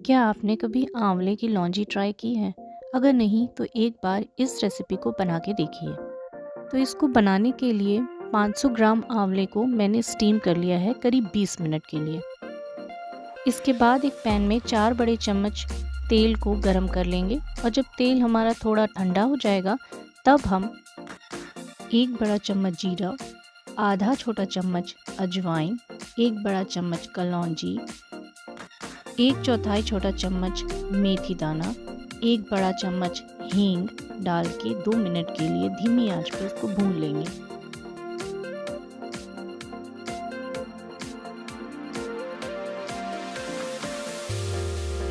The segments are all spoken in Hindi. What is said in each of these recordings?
क्या आपने कभी आंवले की लौंजी ट्राई की है? अगर नहीं तो एक बार इस रेसिपी को बना के देखिए। तो इसको बनाने के लिए 500 ग्राम आंवले को मैंने स्टीम कर लिया है करीब 20 मिनट के लिए। इसके बाद एक पैन में 4 बड़े चम्मच तेल को गरम कर लेंगे और जब तेल हमारा थोड़ा ठंडा हो जाएगा तब हम 1 बड़ा चम्मच जीरा, आधा छोटा चम्मच अजवाइन, 1 बड़ा चम्मच कलौंजी, 1/4 छोटा चम्मच मेथी दाना, 1 बड़ा चम्मच हींग डाल के 2 मिनट के लिए धीमी आंच पर इसको भून लेंगे।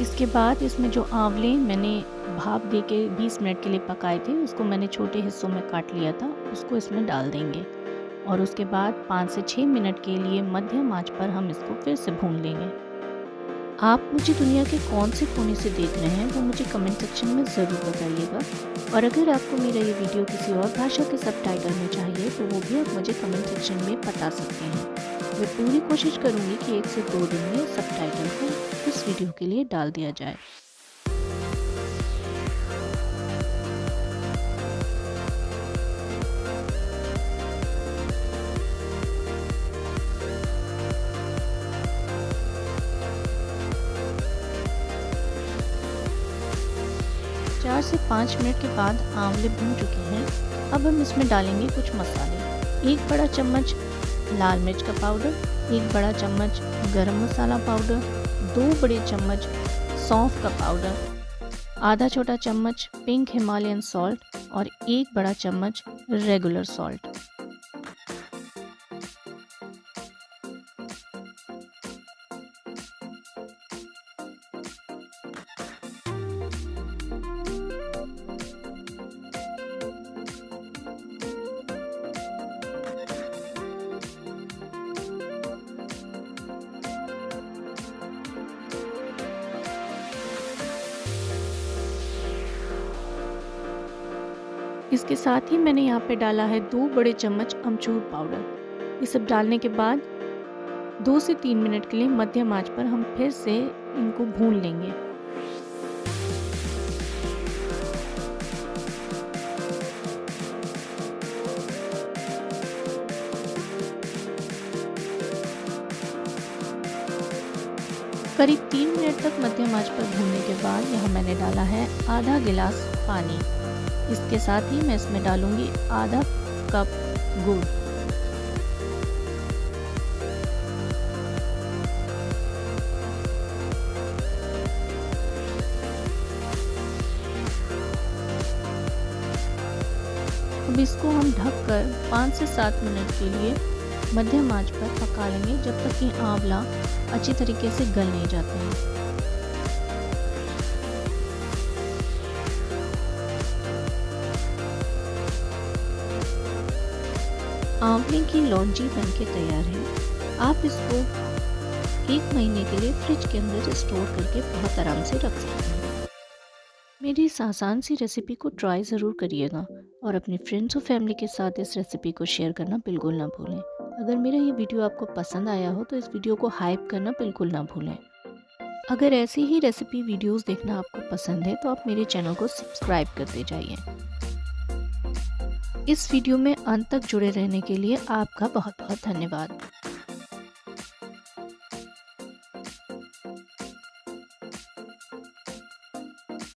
इसके बाद इसमें जो आंवले मैंने भाप दे के 20 मिनट के लिए पकाए थे उसको मैंने छोटे हिस्सों में काट लिया था, उसको इसमें डाल देंगे और उसके बाद 5 से 6 मिनट के लिए मध्यम आंच पर हम इसको फिर से भून लेंगे। आप मुझे दुनिया के कौन से कोने से देख रहे हैं वो मुझे कमेंट सेक्शन में ज़रूर बताइएगा और अगर आपको मेरा ये वीडियो किसी और भाषा के सबटाइटल में चाहिए तो वो भी आप मुझे कमेंट सेक्शन में बता सकते हैं। मैं पूरी कोशिश करूँगी कि 1 से 2 दिन में सबटाइटल को इस वीडियो के लिए डाल दिया जाए। चार से 5 मिनट के बाद आंवले भून चुके हैं। अब हम इसमें डालेंगे कुछ मसाले। 1 बड़ा चम्मच लाल मिर्च का पाउडर, 1 बड़ा चम्मच गरम मसाला पाउडर, 2 बड़े चम्मच सौंफ का पाउडर, आधा छोटा चम्मच पिंक हिमालयन सॉल्ट और 1 बड़ा चम्मच रेगुलर सॉल्ट। इसके साथ ही मैंने यहाँ पे डाला है 2 बड़े चम्मच अमचूर पाउडर। ये सब डालने के बाद 2 से 3 मिनट के लिए मध्यम आंच पर हम फिर से इनको भून लेंगे। करीब 3 मिनट तक मध्यम आंच पर भूनने के बाद यहाँ मैंने डाला है आधा गिलास पानी। इसके साथ ही मैं इसमें डालूंगी आधा कप गुड़। अब इसको हम ढककर 5 से 7 मिनट के लिए मध्यम आंच पर पका लेंगे जब तक कि आंवला अच्छी तरीके से गल नहीं जाते हैं। आंवले की लौंजी बनके तैयार है। आप इसको 1 महीने के लिए फ्रिज के अंदर स्टोर करके बहुत आराम से रख सकते हैं। मेरी इस आसान सी रेसिपी को ट्राई ज़रूर करिएगा और अपने फ्रेंड्स और फैमिली के साथ इस रेसिपी को शेयर करना बिल्कुल ना भूलें। अगर मेरा ये वीडियो आपको पसंद आया हो तो इस वीडियो को हाइप करना बिल्कुल ना भूलें। अगर ऐसी ही रेसिपी वीडियोस देखना आपको पसंद है तो आप मेरे चैनल को सब्सक्राइब करते जाइए। इस वीडियो में अंत तक जुड़े रहने के लिए आपका बहुत बहुत धन्यवाद।